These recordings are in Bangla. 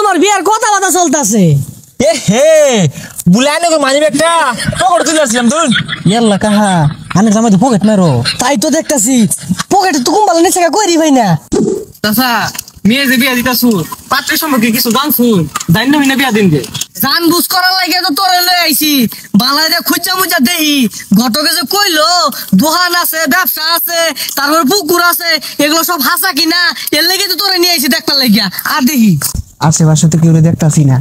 তোমার বিয়ার কথাবার্তা চলতেছে। এ হে বুলানে কো মানি ব্যাগটা পকেট তুলে আসলাম ধরুন। ইয়াল্লা কাহা আনে জামাই তো পকেট মারো। তাই তো দেখতাছি পকেটে তো কুম্বালা নিচে কইরি ভাই না। চাচা মেয়ে যে বিয়া দিতাছু পাত্রের সম্পর্কে কিছু জানছু? জানি না বিয়া দিন দে। জান বুঝ করার লাগে তো তোরে লই আইছি। বাংলাদেশে খুঁজা মুজা দেহি ঘটকে যে কইলো দোকান আছে, ব্যবসা আছে, তারপর পুকুর আছে, এগুলো সব হাসা কিনা এর লাগি তো তোরে নিয়ে আইছি দেখবার লাগিয়া। আর দেখি আশেপাশে তো কেউ দেখতাছি না,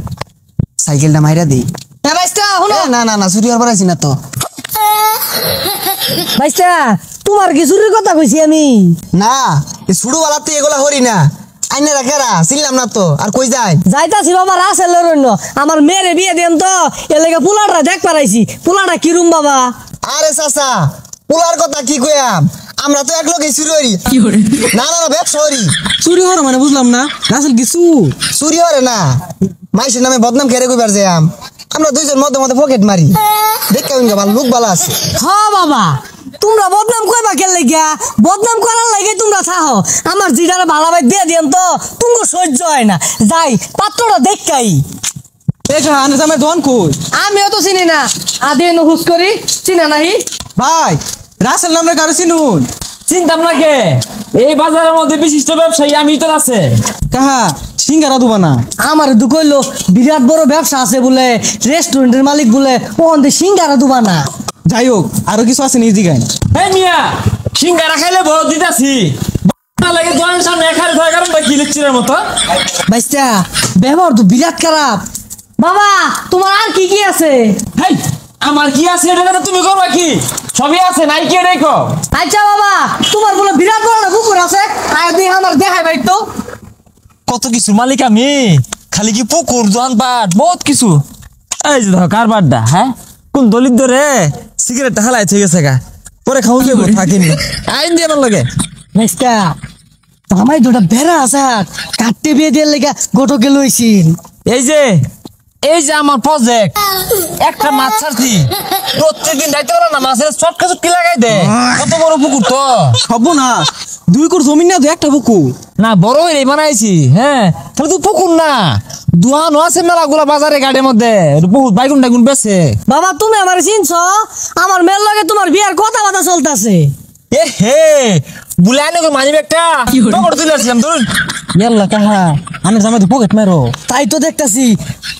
সাইকেলটা মাইরা দেই। ভাইস্তা শুনো। না না না চুরি হবার আছি না তো। ভাইস্তা তোমার কি চুরির কথা কইছি আমি? না এই ছুড়ুওয়ালা তো এগুলা হরি না। আইনে রাখেরা চিনলাম না তো। আর কই যায়? যাইতাছি বাবা রাসেলের অন্য আমার মেয়েরে বিয়ে দেন তো এর লাগে পোলাটা দেখ পারাইছি। পোলাটা কিরম বাবা? আরে চাচা পোলার কথা কি কইয়াম, আমরা তো এক লগে চুরি হরি। না না না ব্যবসা হরি। চুরি হর মানে বুঝলাম না রাসেল কিছু চুরি হরে না, মাইসের নামে বদনাম কেড়ে কইবার যাম। আমরা দুইজন মধ্যে মধ্যে পকেট মারি। দেখ কেমন ভালো লোক ভালো আছে। হ্যাঁ বাবা তোমরা বদনাম কইবা কেন লাগিয়া? বদনাম করার লাগে তোমরা থাকো। আমার জিডারে ভালোভাবে দিয়ে দেন তো তুমি সহ্য হয় না। যাই পাত্রটা দেখাই। দেখা আনে জামাই দোকান কই? আমিও তো চিনি না, আদি নুহুস করি চিনা নাহি। ভাই রাসেল নামে কারো চিনুন? চিন্তাম না কে, এই বাজারের মধ্যে বিশিষ্ট ব্যবসায়ী আমি তো আছে। কাহা সিঙ্গারা দুবা না? আমার দু কইলো বিরাট বড় ব্যবসা আছে বলে, রেস্টুরেন্টের মালিক বলে, ওখান থেকে সিঙ্গারা দুবা না। যাই হোক আরো কিছু আছে নিজ দিগাই। এই মিয়া সিঙ্গারা খাইলে বড় দিতাছি লাগে দোকানের সামনে এখানে ধরে কারণ কি লিখছিলের মতো। বাইস্তা ব্যবহার তো বিরাট খারাপ। বাবা তোমার আর কি কি আছে? হেই আমার কি আছে এটা তো তুমি করবা কি? সবই আছে নাই কি দেখো। আচ্ছা বাবা তোমার বলে বিরাট বড় না পুকুর আছে, আর দিয়ে আমার দেখাই ভাই তো। কত কিছু মালিক আমি, খালি কি পুকুর দোকান পাট বহুত কিছু। এই যে ধর কারবারটা, হ্যাঁ কোন দলিত ধরে সিগারেটটা হালাই থেকে গেছে গা, পরে খাও যাবো থাকিনি আইন দিয়ে আমার লগে। বাইস্তা আমার দুটা বেড়া আছে কাটতে বিয়ে দিয়ে লেগে গোটকে লইছিল। এই যে আমার প্রজেক্ট একটা মাছ ছাড়ছি প্রত্যেকদিন দায়িত্ব করো না, মাছের চটকা চটকি লাগাই দে। কত বড় পুকুর তো সব না 2 কোর জমি না, 2 একটা পুকুর না বড় হইলে বানাইছি। হ্যাঁ তাহলে তো পুকুর না, দোয়ানো আছে মেলা গুলা বাজারে গাড়ির মধ্যে বহুত বাইগুন টাইগুন বেছে। বাবা তুমি আমার চিনছ? আমার মেয়ের লগে তোমার বিয়ার কথাবার্তা চলতেছে। এ হে বুলানে কো মানি ব্যাগটা পকেট তুলে আসলাম ধরুন। ইয়াল্লা কাহা আনে জামাই তো পকেট মারো। তাই তো দেখতাছি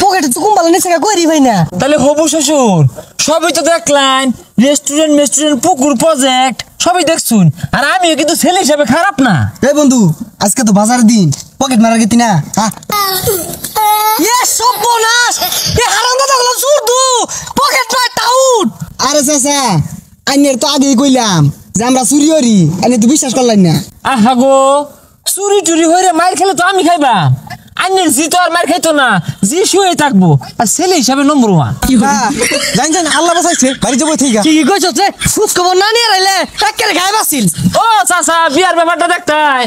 পকেটে তো কুম্বালা নিচে কইরি ভাই না। তাহলে হবু শ্বশুর সবই তো দেখলেন, রেস্টুরেন্ট পুকুর প্রজেক্ট সবই দেখছুন। আর আমিও কিন্তু ছেলে হিসাবে খারাপ না। এই বন্ধু আজকে তো বাজারের দিন, পকেট মারার গেতি না। এ সর্বনাশ, এ হারামজাদা গুলো সুরদু পকেট নয় টাউট। আরে চাচা আইনের তো আগেই কইলাম যে আমরা চুরি হরি, আইনে তো বিশ্বাস করলেন না। আহা গো চুরি টুরি হয়ে মার খেলে তো আমি খাইবা, আইনের জি তো আর মার খাইতো না, জি শুয়ে থাকবো। আর ছেলে হিসাবে নম্বর 1। জান জান আল্লাহ বাঁচাইছে বাড়ি যাবো ঠিক আছে। কি কইছ রে? খোঁজ খবর না নিয়ে রাইলে একেবারে গায়েব আছিল। ও চাচা বিয়ার ব্যাপারটা দেখতাই।